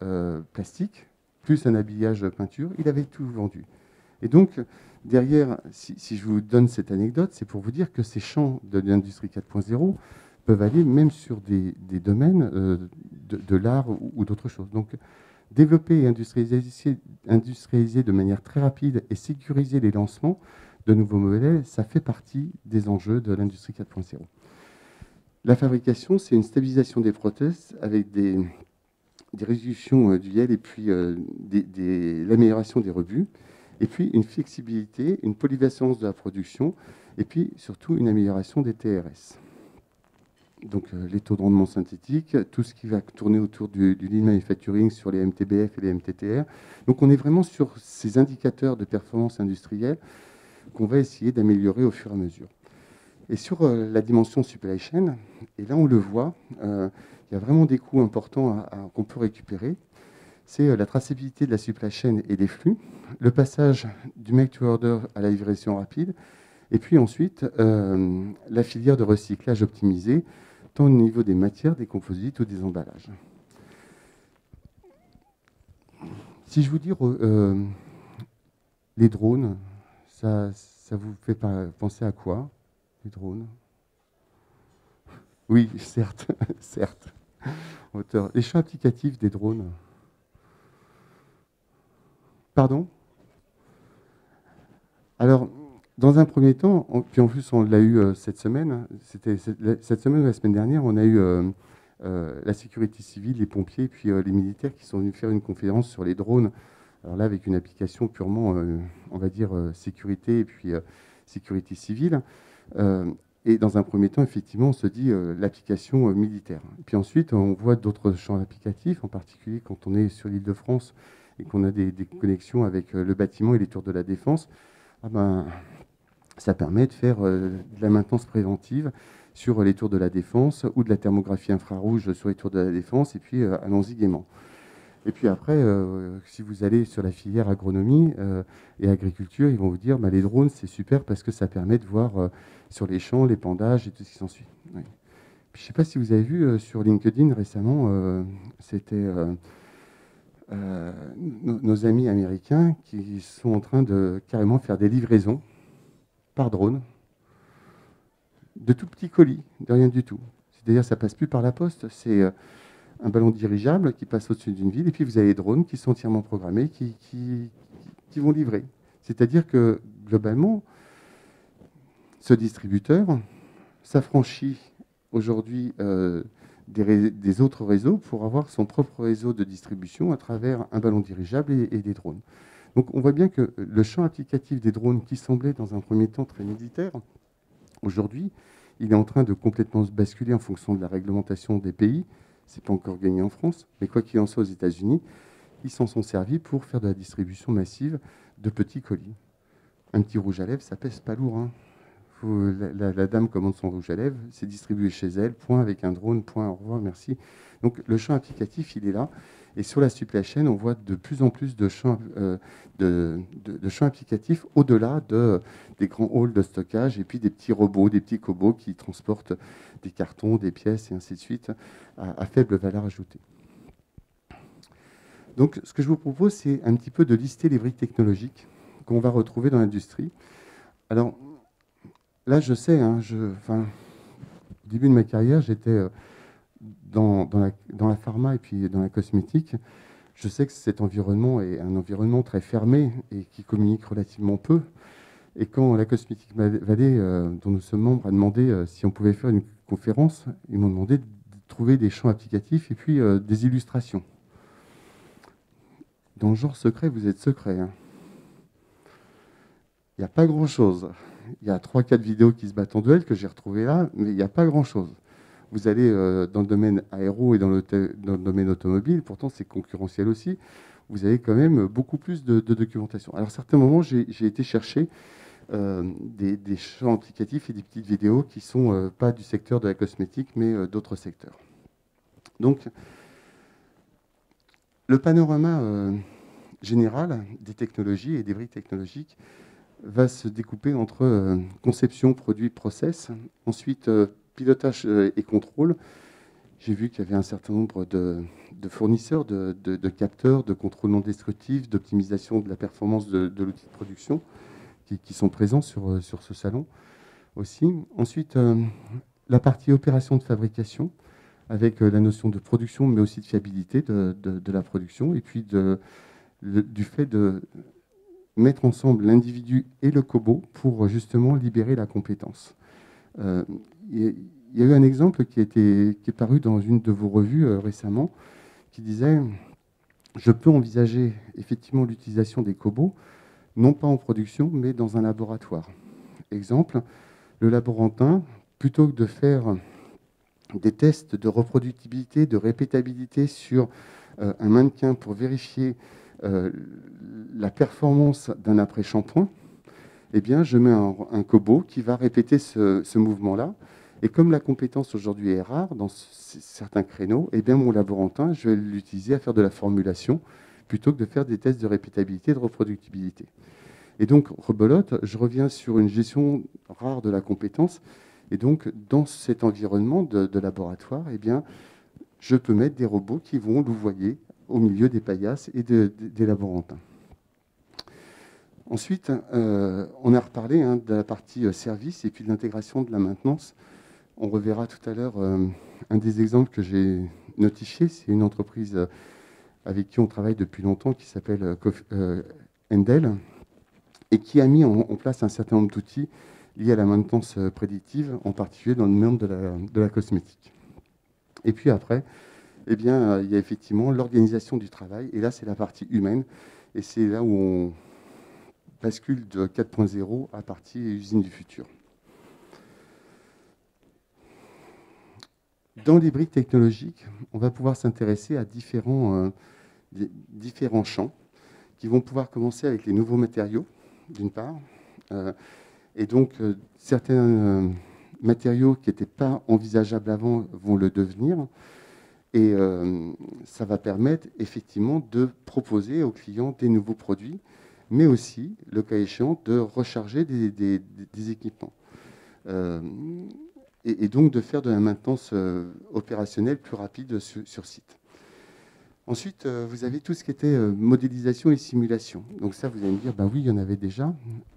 plastique, plus un habillage peinture, il avait tout vendu. Et donc, derrière, si je vous donne cette anecdote, c'est pour vous dire que ces champs de l'industrie 4.0 peuvent aller même sur des domaines de l'art ou d'autres choses. Donc, développer et industrialiser de manière très rapide et sécuriser les lancements de nouveaux modèles, ça fait partie des enjeux de l'industrie 4.0. La fabrication, c'est une stabilisation des prothèses avec des résolutions du YEL et puis l'amélioration des rebuts, et puis une flexibilité, une polyvalence de la production, et puis surtout une amélioration des TRS. Donc les taux de rendement synthétiques, tout ce qui va tourner autour du lean manufacturing sur les MTBF et les MTTR. Donc on est vraiment sur ces indicateurs de performance industrielle qu'on va essayer d'améliorer au fur et à mesure. Et sur la dimension supply chain, et là on le voit, il y a vraiment des coûts importants qu'on peut récupérer. C'est la traçabilité de la supply chain et des flux, le passage du make to order à la livraison rapide, et puis ensuite la filière de recyclage optimisée, tant au niveau des matières, des composites ou des emballages. Si je vous dis les drones, ça vous fait penser à quoi, les drones? Oui, certes, certes. Les champs applicatifs des drones. Pardon? Alors, dans un premier temps, puis en plus on l'a eu cette semaine, c'était cette semaine ou la semaine dernière, on a eu la sécurité civile, les pompiers, puis les militaires qui sont venus faire une conférence sur les drones. Alors là, avec une application purement, on va dire, sécurité et puis sécurité civile. Et dans un premier temps, effectivement, on se dit l'application militaire. Et puis ensuite, on voit d'autres champs applicatifs, en particulier quand on est sur l'Île-de-France et qu'on a des connexions avec le bâtiment et les tours de la Défense. Ça permet de faire de la maintenance préventive sur les tours de la Défense ou de la thermographie infrarouge sur les tours de la Défense, et puis allons-y gaiement. Et puis après, si vous allez sur la filière agronomie et agriculture, ils vont vous dire les drones, c'est super parce que ça permet de voir sur les champs, l'épandage et tout ce qui s'ensuit. Oui. Je ne sais pas si vous avez vu sur LinkedIn récemment, c'était nos amis américains qui sont en train de carrément faire des livraisons par drone de tout petits colis, de rien du tout. C'est-à-dire ça passe plus par la poste, c'est un ballon dirigeable qui passe au-dessus d'une ville, et puis vous avez les drones qui sont entièrement programmés, qui vont livrer. C'est-à-dire que, globalement, ce distributeur s'affranchit aujourd'hui des autres réseaux pour avoir son propre réseau de distribution à travers un ballon dirigeable et des drones. Donc on voit bien que le champ applicatif des drones, qui semblait dans un premier temps très militaire, aujourd'hui, il est en train de complètement se basculer en fonction de la réglementation des pays. Ce n'est pas encore gagné en France, mais quoi qu'il en soit, aux États-Unis, ils s'en sont servis pour faire de la distribution massive de petits colis. Un petit rouge à lèvres, ça pèse pas lourd. Hein. La dame commande son rouge à lèvres, c'est distribué chez elle, point avec un drone, point, au revoir, merci. Donc le champ applicatif, il est là. Et sur la supply chain, on voit de plus en plus de champs, champs applicatifs au-delà des grands halls de stockage et puis des petits robots, des petits cobots qui transportent des cartons, des pièces et ainsi de suite à faible valeur ajoutée. Donc ce que je vous propose, c'est un petit peu de lister les briques technologiques qu'on va retrouver dans l'industrie. Alors là, je sais, au début de ma carrière, j'étais dans la pharma et puis dans la cosmétique. Je sais que cet environnement est un environnement très fermé et qui communique relativement peu. Et quand la Cosmétique Valley, dont nous sommes membres, a demandé si on pouvait faire une conférence, ils m'ont demandé de trouver des champs applicatifs et puis des illustrations. Dans le genre secret, vous êtes secret. Hein. Il n'y a pas grand-chose. il y a 3-4 vidéos qui se battent en duel que j'ai retrouvées là, mais il n'y a pas grand-chose. Vous allez dans le domaine aéro et dans le domaine automobile, pourtant c'est concurrentiel aussi, vous avez quand même beaucoup plus de documentation. Alors à certains moments, j'ai été chercher des champs applicatifs et des petites vidéos qui ne sont pas du secteur de la cosmétique, mais d'autres secteurs. Donc, le panorama général des technologies et des briques technologiques va se découper entre conception, produit, process, ensuite pilotage et contrôle. J'ai vu qu'il y avait un certain nombre de fournisseurs, de capteurs, de contrôle non destructif, d'optimisation de la performance de l'outil de production qui sont présents sur ce salon aussi. Ensuite, la partie opération de fabrication, avec la notion de production, mais aussi de fiabilité de la production, et puis du fait de mettre ensemble l'individu et le cobo pour justement libérer la compétence. Il y a eu un exemple qui est paru dans une de vos revues récemment, qui disait « Je peux envisager effectivement l'utilisation des cobots, non pas en production, mais dans un laboratoire. » Exemple, le laborantin, plutôt que de faire des tests de reproductibilité, de répétabilité sur un mannequin pour vérifier la performance d'un après-shampoing, eh bien, je mets un cobot qui va répéter ce mouvement-là. Et comme la compétence aujourd'hui est rare dans certains créneaux, eh bien, mon laborantin, je vais l'utiliser à faire de la formulation plutôt que de faire des tests de répétabilité et de reproductibilité. Et donc, rebelote, je reviens sur une gestion rare de la compétence. Et donc, dans cet environnement de laboratoire, eh bien, je peux mettre des robots qui vont louvoyer au milieu des paillasses et des laborantins. Ensuite, on a reparlé de la partie service et puis de l'intégration de la maintenance. On reverra tout à l'heure un des exemples que j'ai notifié. C'est une entreprise avec qui on travaille depuis longtemps qui s'appelle Endel et qui a mis en place un certain nombre d'outils liés à la maintenance prédictive, en particulier dans le monde de la cosmétique. Et puis après, eh bien, il y a effectivement l'organisation du travail. Et là, c'est la partie humaine. Et c'est là où on bascule de 4.0 à partie usine du futur. Dans les briques technologiques, on va pouvoir s'intéresser à différents champs qui vont pouvoir commencer avec les nouveaux matériaux, d'une part. Et donc, certains matériaux qui n'étaient pas envisageables avant vont le devenir. Et ça va permettre effectivement de proposer aux clients des nouveaux produits, mais aussi, le cas échéant, de recharger des équipements. Et donc de faire de la maintenance opérationnelle plus rapide sur site. Ensuite, vous avez tout ce qui était modélisation et simulation. Donc ça, vous allez me dire, ben oui, il y en avait déjà,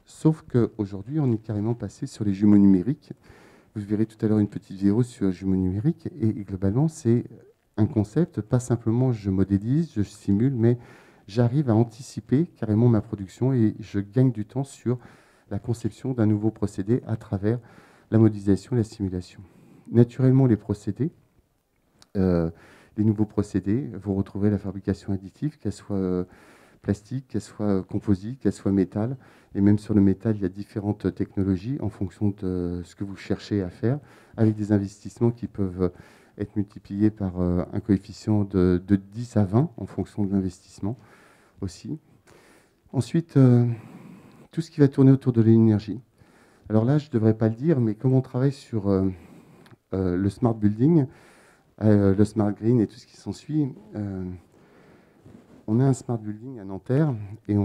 sauf qu'aujourd'hui, on est carrément passé sur les jumeaux numériques. Vous verrez tout à l'heure une petite vidéo sur les jumeaux numériques, et globalement, c'est un concept, pas simplement je modélise, je simule, mais j'arrive à anticiper carrément ma production et je gagne du temps sur la conception d'un nouveau procédé à travers la modélisation et la simulation. Naturellement, les procédés, les nouveaux procédés, vous retrouverez la fabrication additive, qu'elle soit plastique, qu'elle soit composite, qu'elle soit métal. Et même sur le métal, il y a différentes technologies en fonction de ce que vous cherchez à faire, avec des investissements qui peuvent être multipliés par un coefficient de 10 à 20 en fonction de l'investissement aussi. Ensuite, tout ce qui va tourner autour de l'énergie. Alors là, je ne devrais pas le dire, mais comme on travaille sur le smart building, le smart green et tout ce qui s'ensuit, on a un smart building à Nanterre et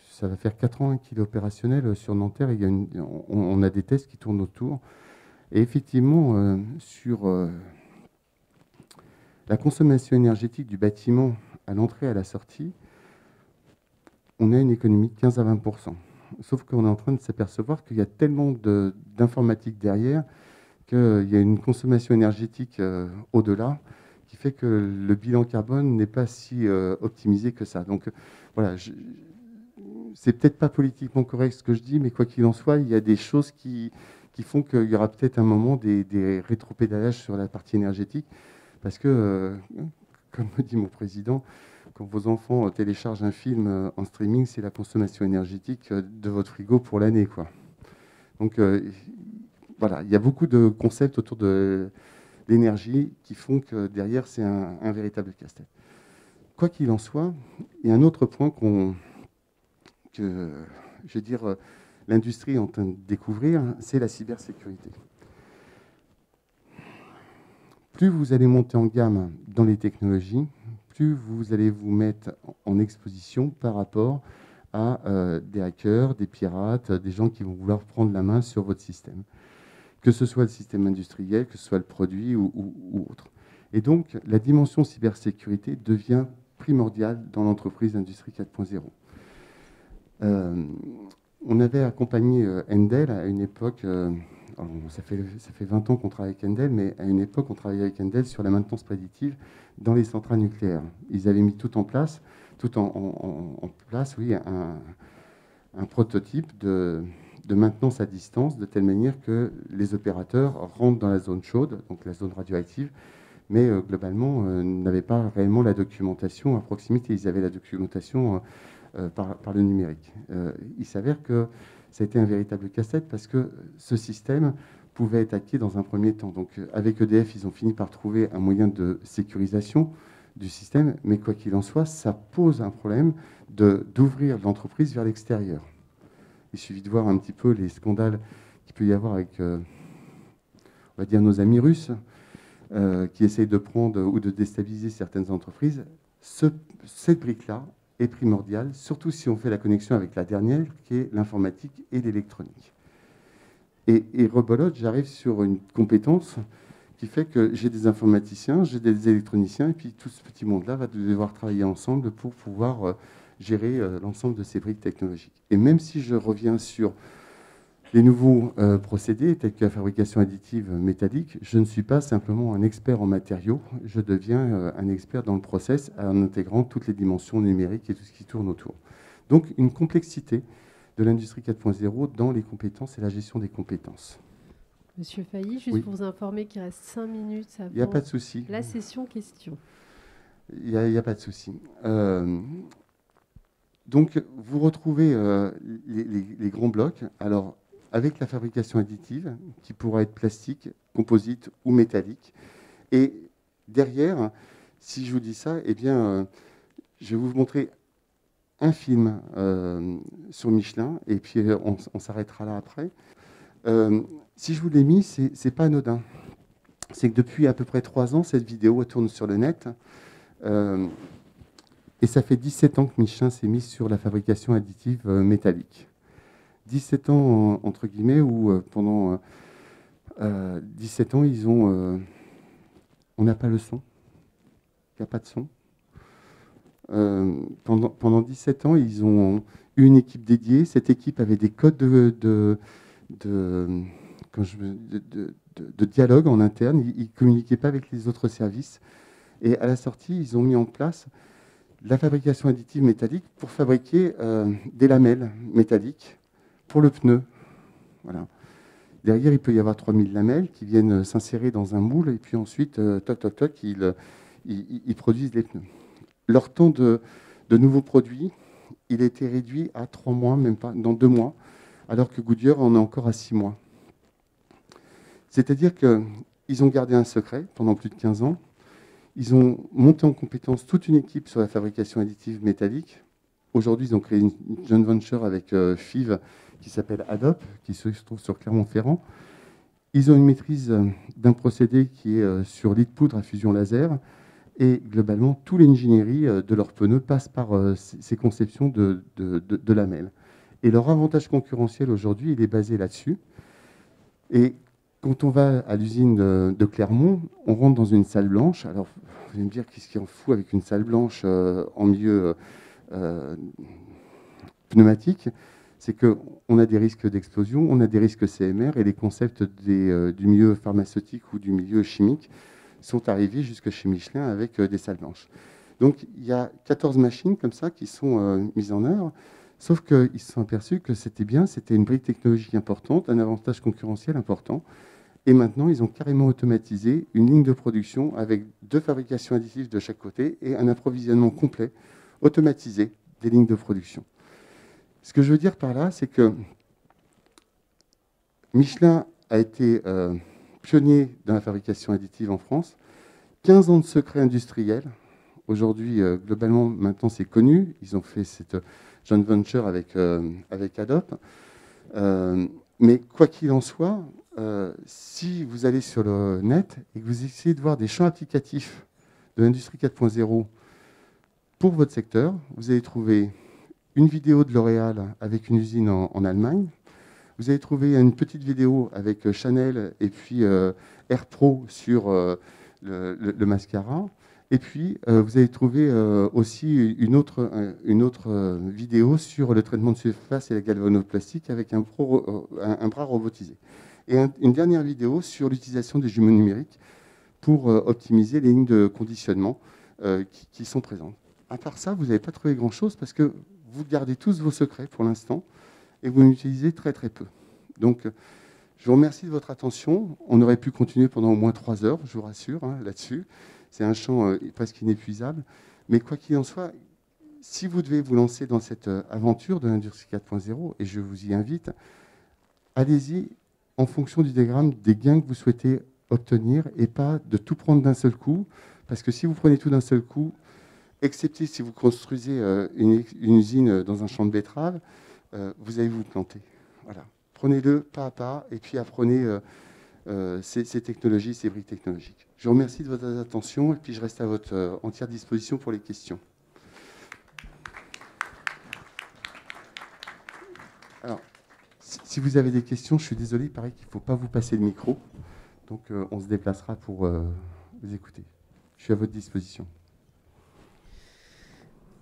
ça va faire 4 ans qu'il est opérationnel sur Nanterre. Et on a des tests qui tournent autour. Et effectivement, sur la consommation énergétique du bâtiment à l'entrée et à la sortie, on a une économie de 15 à 20%. Sauf qu'on est en train de s'apercevoir qu'il y a tellement d'informatique derrière qu'il y a une consommation énergétique au-delà qui fait que le bilan carbone n'est pas si optimisé que ça. Donc voilà, c'est peut-être pas politiquement correct ce que je dis, mais quoi qu'il en soit, il y a des choses qui font qu'il y aura peut-être un moment des rétropédalages sur la partie énergétique, parce que, comme me dit mon président, quand vos enfants téléchargent un film en streaming, c'est la consommation énergétique de votre frigo pour l'année, quoi. Donc voilà, il y a beaucoup de concepts autour de l'énergie qui font que derrière, c'est un véritable casse-tête. Quoi qu'il en soit, il y a un autre point que, je veux dire, l'industrie est en train de découvrir, c'est la cybersécurité. Plus vous allez monter en gamme dans les technologies, plus vous allez vous mettre en exposition par rapport à des hackers, des pirates, des gens qui vont vouloir prendre la main sur votre système. Que ce soit le système industriel, que ce soit le produit ou autre. Et donc, la dimension cybersécurité devient primordiale dans l'entreprise Industrie 4.0. On avait accompagné Endel à une époque, ça fait 20 ans qu'on travaille avec Endel, mais à une époque, on travaillait avec Endel sur la maintenance prédictive dans les centrales nucléaires. Ils avaient mis tout en place, oui, un prototype de maintenance à distance, de telle manière que les opérateurs rentrent dans la zone chaude, donc la zone radioactive, mais globalement n'avaient pas réellement la documentation à proximité. Ils avaient la documentation par le numérique. Il s'avère que ça a été un véritable casse-tête parce que ce système pouvait être hacké dans un premier temps. Donc avec EDF, ils ont fini par trouver un moyen de sécurisation du système, mais quoi qu'il en soit, ça pose un problème d'ouvrir l'entreprise vers l'extérieur. Il suffit de voir un petit peu les scandales qu'il peut y avoir avec, on va dire, nos amis russes qui essayent de prendre ou de déstabiliser certaines entreprises. Cette brique-là est primordiale, surtout si on fait la connexion avec la dernière, qui est l'informatique et l'électronique. Et rebolote, j'arrive sur une compétence qui fait que j'ai des informaticiens, j'ai des électroniciens, et puis tout ce petit monde-là va devoir travailler ensemble pour pouvoir gérer l'ensemble de ces briques technologiques. Et même si je reviens sur les nouveaux procédés, tels que la fabrication additive métallique, je ne suis pas simplement un expert en matériaux, je deviens un expert dans le process en intégrant toutes les dimensions numériques et tout ce qui tourne autour. Donc une complexité de l'industrie 4.0 dans les compétences et la gestion des compétences. Monsieur Failly, juste oui. Pour vous informer qu'il reste 5 minutes avant Il n'y a pas de souci. La session questions. Il n'y a pas de souci. Donc, vous retrouvez les grands blocs. Alors, avec la fabrication additive, qui pourra être plastique, composite ou métallique. Et derrière, si je vous dis ça, eh bien, je vais vous montrer un film sur Michelin, et puis on s'arrêtera là après. Si je vous l'ai mis, c'est pas anodin. C'est que depuis à peu près 3 ans, cette vidéo tourne sur le net. Et ça fait 17 ans que Michelin s'est mis sur la fabrication additive métallique. 17 ans, entre guillemets, où pendant 17 ans, ils ont... on n'a pas le son. Il n'y a pas de son. Pendant 17 ans, ils ont eu une équipe dédiée. Cette équipe avait des codes de dialogue en interne. Ils ne communiquaient pas avec les autres services. Et à la sortie, ils ont mis en place la fabrication additive métallique pour fabriquer des lamelles métalliques pour le pneu. Voilà. Derrière, il peut y avoir 3000 lamelles qui viennent s'insérer dans un moule et puis ensuite, toc, toc, toc, ils produisent les pneus. Leur temps de nouveaux produits, il a été réduit à 3 mois, même pas, dans 2 mois, alors que Goodyear en est encore à 6 mois. C'est-à-dire qu'ils ont gardé un secret pendant plus de 15 ans. Ils ont monté en compétence toute une équipe sur la fabrication additive métallique. Aujourd'hui, ils ont créé une joint venture avec FIV qui s'appelle ADOP, qui se trouve sur Clermont-Ferrand. Ils ont une maîtrise d'un procédé qui est sur lit de poudre à fusion laser. Et globalement, toute l'ingénierie de leurs pneus passe par ces conceptions de lamelles. Et leur avantage concurrentiel aujourd'hui, il est basé là-dessus. Et quand on va à l'usine de Clermont, on rentre dans une salle blanche. Alors, vous allez me dire, qu'est-ce qui en fout avec une salle blanche en milieu pneumatique? C'est qu'on a des risques d'explosion, on a des risques CMR, et les concepts du milieu pharmaceutique ou du milieu chimique sont arrivés jusque chez Michelin avec des salles blanches. Donc, il y a 14 machines comme ça qui sont mises en œuvre, sauf qu'ils se sont aperçus que c'était bien, c'était une brique technologique importante, un avantage concurrentiel important. Et maintenant, ils ont carrément automatisé une ligne de production avec 2 fabrications additives de chaque côté et un approvisionnement complet, automatisé des lignes de production. Ce que je veux dire par là, c'est que Michelin a été pionnier dans la fabrication additive en France. 15 ans de secret industriel. Aujourd'hui, globalement, maintenant, c'est connu. Ils ont fait cette joint venture avec Adobe. Mais quoi qu'il en soit, si vous allez sur le net et que vous essayez de voir des champs applicatifs de l'industrie 4.0 pour votre secteur, vous allez trouver une vidéo de L'Oréal avec une usine en Allemagne. Vous allez trouver une petite vidéo avec Chanel et puis Air Pro sur le mascara. Et puis, vous allez trouver aussi une autre vidéo sur le traitement de surface et la galvanoplastique avec un bras robotisé. Et une dernière vidéo sur l'utilisation des jumeaux numériques pour optimiser les lignes de conditionnement qui sont présentes. À part ça, vous n'avez pas trouvé grand-chose parce que vous gardez tous vos secrets pour l'instant et vous l'utilisez très très peu. Donc, je vous remercie de votre attention. On aurait pu continuer pendant au moins 3 heures, je vous rassure, hein, là-dessus. C'est un champ presque inépuisable. Mais quoi qu'il en soit, si vous devez vous lancer dans cette aventure de l'industrie 4.0, et je vous y invite, allez-y en fonction du diagramme des gains que vous souhaitez obtenir et pas de tout prendre d'un seul coup. Parce que si vous prenez tout d'un seul coup, excepté si vous construisez une usine dans un champ de betteraves, vous allez vous planter. Voilà. Prenez-le pas à pas et puis apprenez ces technologies, ces briques technologiques. Je vous remercie de votre attention et puis je reste à votre entière disposition pour les questions. Alors, si vous avez des questions, je suis désolé, il paraît qu'il ne faut pas vous passer le micro. Donc, on se déplacera pour vous écouter. Je suis à votre disposition.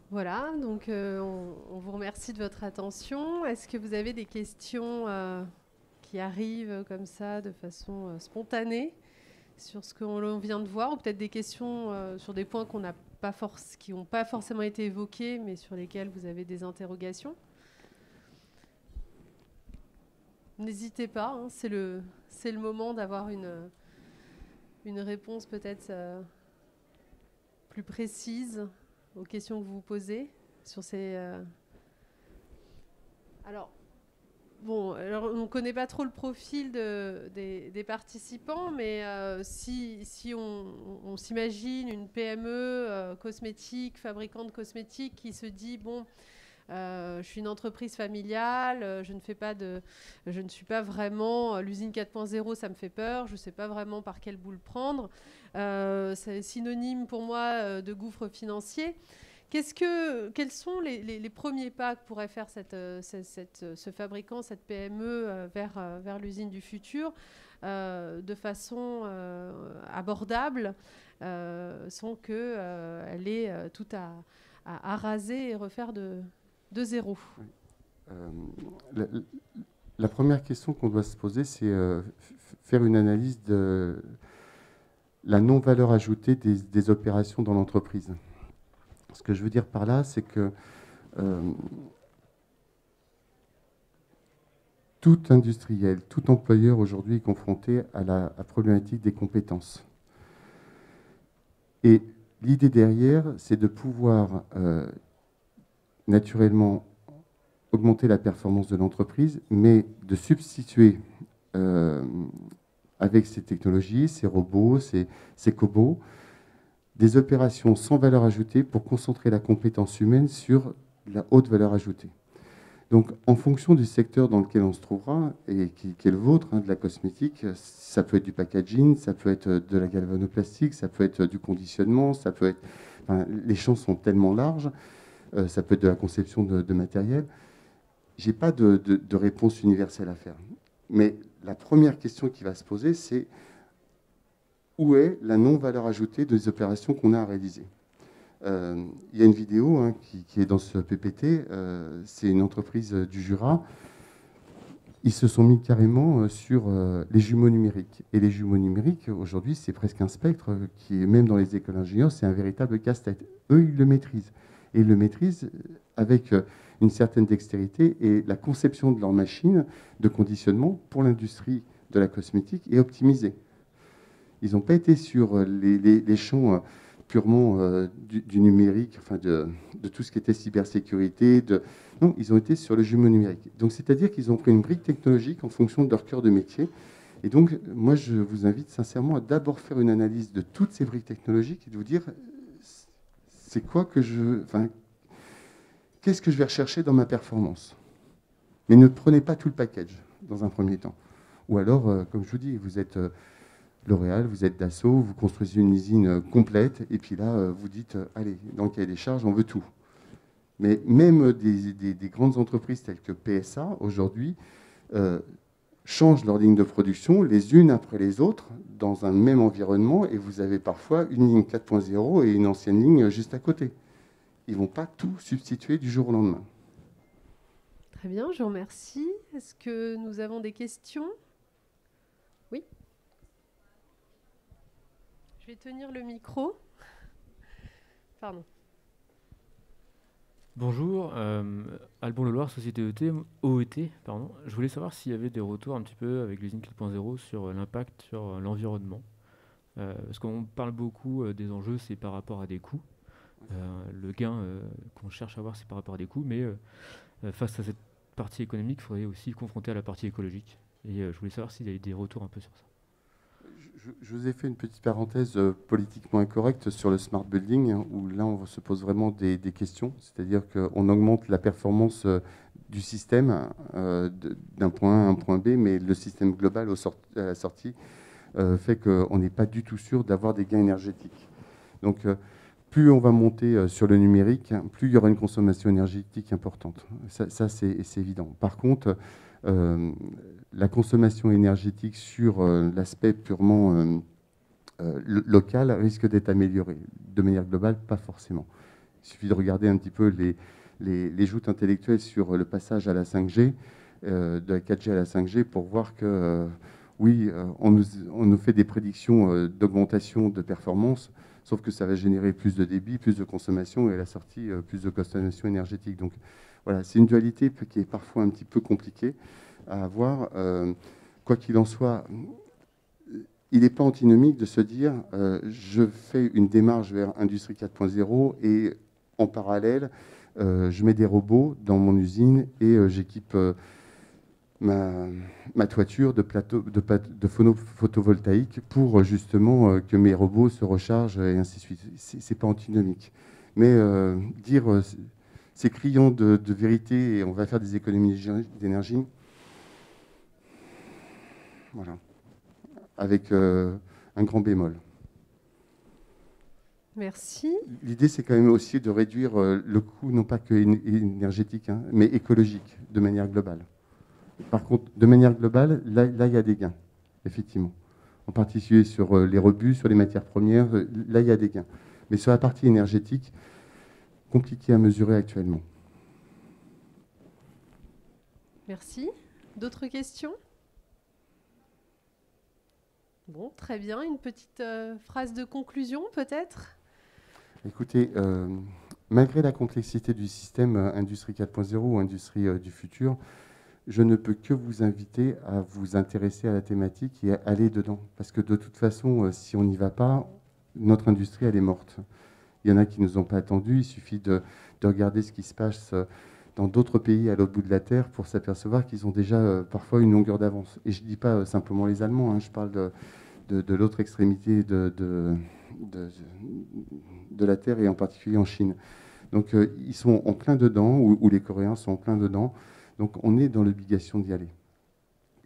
Voilà, donc on vous remercie de votre attention. Est-ce que vous avez des questions qui arrivent comme ça de façon spontanée sur ce qu'on vient de voir, ou peut-être des questions sur des points qui n'ont pas forcément été évoqués, mais sur lesquels vous avez des interrogations? N'hésitez pas, hein, c'est le moment d'avoir une réponse peut-être plus précise aux questions que vous vous posez sur ces... Alors, on ne connaît pas trop le profil des participants, mais si on s'imagine une PME cosmétique, fabricante de cosmétiques qui se dit, bon, je suis une entreprise familiale, je ne suis pas vraiment... L'usine 4.0, ça me fait peur, je ne sais pas vraiment par quelle boule prendre. C'est synonyme pour moi de gouffre financier. Quels sont les premiers pas que pourrait faire ce fabricant, cette PME vers l'usine du futur de façon abordable sans qu'elle ait tout à raser et refaire de zéro? La première question qu'on doit se poser, c'est faire une analyse de la non-valeur ajoutée des opérations dans l'entreprise. Ce que je veux dire par là, c'est que tout industriel, tout employeur aujourd'hui est confronté à la problématique des compétences. Et l'idée derrière, c'est de pouvoir naturellement augmenter la performance de l'entreprise, mais de substituer avec ces technologies, ces robots, ces cobots, des opérations sans valeur ajoutée pour concentrer la compétence humaine sur la haute valeur ajoutée. Donc, en fonction du secteur dans lequel on se trouvera, et qui est le vôtre, hein, de la cosmétique, ça peut être du packaging, ça peut être de la galvanoplastique, ça peut être du conditionnement, ça peut être... Enfin, les champs sont tellement larges, ça peut être de la conception de matériel. Je n'ai pas de réponse universelle à faire. Mais la première question qui va se poser, c'est où est la non-valeur ajoutée des opérations qu'on a à réaliser? Il y a une vidéo hein, qui est dans ce PPT, c'est une entreprise du Jura. Ils se sont mis carrément sur les jumeaux numériques. Et les jumeaux numériques, aujourd'hui, c'est presque un spectre qui est, même dans les écoles d'ingénieurs, c'est un véritable casse-tête. Eux, ils le maîtrisent. Et ils le maîtrisent avec une certaine dextérité, et la conception de leur machine de conditionnement pour l'industrie de la cosmétique est optimisée. Ils n'ont pas été sur les champs purement du numérique, enfin de tout ce qui était cybersécurité. Non, ils ont été sur le jumeau numérique. Donc, c'est-à-dire qu'ils ont pris une brique technologique en fonction de leur cœur de métier. Et donc, moi, je vous invite sincèrement à d'abord faire une analyse de toutes ces briques technologiques et de vous dire, c'est quoi que qu'est-ce que je vais rechercher dans ma performance? Mais ne prenez pas tout le package dans un premier temps. Ou alors, comme je vous dis, vous êtes L'Oréal, vous êtes Dassault, vous construisez une usine complète, et puis là, vous dites, allez, dans le cahier des charges, on veut tout. Mais même des grandes entreprises telles que PSA, aujourd'hui, changent leur ligne de production les unes après les autres dans un même environnement, et vous avez parfois une ligne 4.0 et une ancienne ligne juste à côté. Ils ne vont pas tout substituer du jour au lendemain. Très bien, je vous remercie. Est-ce que nous avons des questions? Oui. Je vais tenir le micro. Pardon. Bonjour, Alban Leloir, société OET. Pardon. Je voulais savoir s'il y avait des retours un petit peu avec l'usine 4.0 sur l'impact sur l'environnement. Parce qu'on parle beaucoup des enjeux, c'est par rapport à des coûts. Le gain qu'on cherche à avoir, c'est par rapport à des coûts. Mais face à cette partie économique, il faudrait aussi confronter à la partie écologique. Et je voulais savoir s'il y avait des retours un peu sur ça. Je vous ai fait une petite parenthèse politiquement incorrecte sur le smart building, hein, où là, on se pose vraiment des questions. C'est-à-dire qu'on augmente la performance du système d'un point A à un point B, mais le système global à la sortie fait qu'on n'est pas du tout sûr d'avoir des gains énergétiques. Donc, plus on va monter sur le numérique, plus il y aura une consommation énergétique importante. Ça c'est évident. Par contre, la consommation énergétique sur l'aspect purement local risque d'être améliorée. De manière globale, pas forcément. Il suffit de regarder un petit peu les joutes intellectuelles sur le passage à la 5G, de la 4G à la 5G, pour voir que, oui, on nous fait des prédictions d'augmentation de performance, sauf que ça va générer plus de débit, plus de consommation, et à la sortie, plus de consommation énergétique. Donc voilà, c'est une dualité qui est parfois un petit peu compliquée à avoir. Quoi qu'il en soit, il n'est pas antinomique de se dire je fais une démarche vers Industrie 4.0 et en parallèle, je mets des robots dans mon usine et j'équipe ma toiture de photovoltaïque pour justement que mes robots se rechargent et ainsi de suite. C'est pas antinomique. Mais dire c'est criant de vérité et on va faire des économies d'énergie, voilà, avec un grand bémol. Merci. L'idée, c'est quand même aussi de réduire le coût, non pas que énergétique, hein, mais écologique, de manière globale. Par contre, de manière globale, là, il y a des gains, effectivement. En particulier sur les rebuts, sur les matières premières, là, il y a des gains. Mais sur la partie énergétique, compliqué à mesurer actuellement. Merci. D'autres questions? Bon, très bien. Une petite phrase de conclusion, peut-être? Écoutez, malgré la complexité du système Industrie 4.0 ou Industrie du futur, je ne peux que vous inviter à vous intéresser à la thématique et à aller dedans. Parce que de toute façon, si on n'y va pas, notre industrie, elle est morte. Il y en a qui ne nous ont pas attendus. Il suffit de regarder ce qui se passe dans d'autres pays à l'autre bout de la Terre pour s'apercevoir qu'ils ont déjà parfois une longueur d'avance. Et je ne dis pas simplement les Allemands, hein, je parle de l'autre extrémité de la Terre et en particulier en Chine. Donc ils sont en plein dedans, ou les Coréens sont en plein dedans. Donc on est dans l'obligation d'y aller.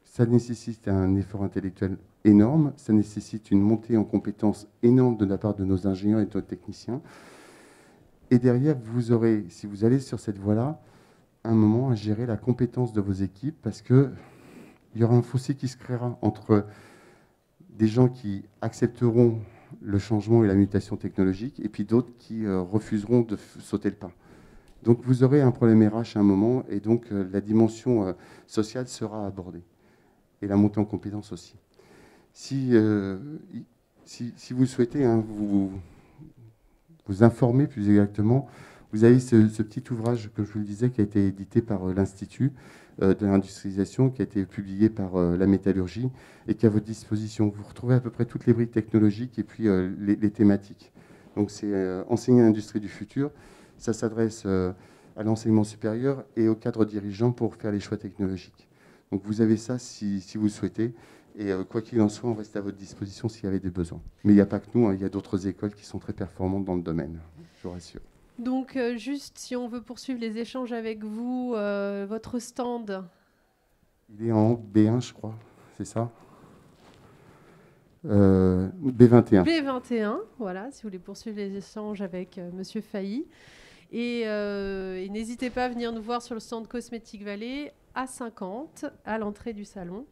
Ça nécessite un effort intellectuel énorme, ça nécessite une montée en compétences énorme de la part de nos ingénieurs et de nos techniciens. Et derrière, vous aurez, si vous allez sur cette voie-là, un moment à gérer la compétence de vos équipes, parce qu'il y aura un fossé qui se créera entre des gens qui accepteront le changement et la mutation technologique, et puis d'autres qui refuseront de sauter le pas. Donc vous aurez un problème RH à un moment, et donc la dimension sociale sera abordée, et la montée en compétences aussi. Si vous souhaitez vous informer plus exactement, vous avez ce petit ouvrage, comme je vous le disais, qui a été édité par l'Institut de l'industrialisation, qui a été publié par la métallurgie, et qui est à votre disposition. Vous retrouvez à peu près toutes les briques technologiques et puis les thématiques. Donc c'est enseigner l'industrie du futur. Ça s'adresse à l'enseignement supérieur et aux cadres dirigeants pour faire les choix technologiques. Donc vous avez ça si vous le souhaitez. Et quoi qu'il en soit, on reste à votre disposition s'il y avait des besoins. Mais il n'y a pas que nous, hein, il y a d'autres écoles qui sont très performantes dans le domaine, je vous rassure. Donc juste si on veut poursuivre les échanges avec vous, votre stand. Il est en B1, je crois, c'est ça B21. B21, voilà, si vous voulez poursuivre les échanges avec Monsieur Failly. Et n'hésitez pas à venir nous voir sur le stand Cosmétique Vallée à 50, à l'entrée du salon.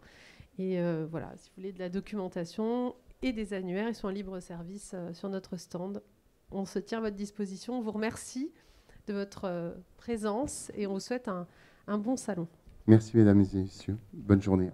Et voilà, si vous voulez de la documentation et des annuaires, ils sont en libre service sur notre stand. On se tient à votre disposition. On vous remercie de votre présence et on vous souhaite un bon salon. Merci mesdames et messieurs. Bonne journée.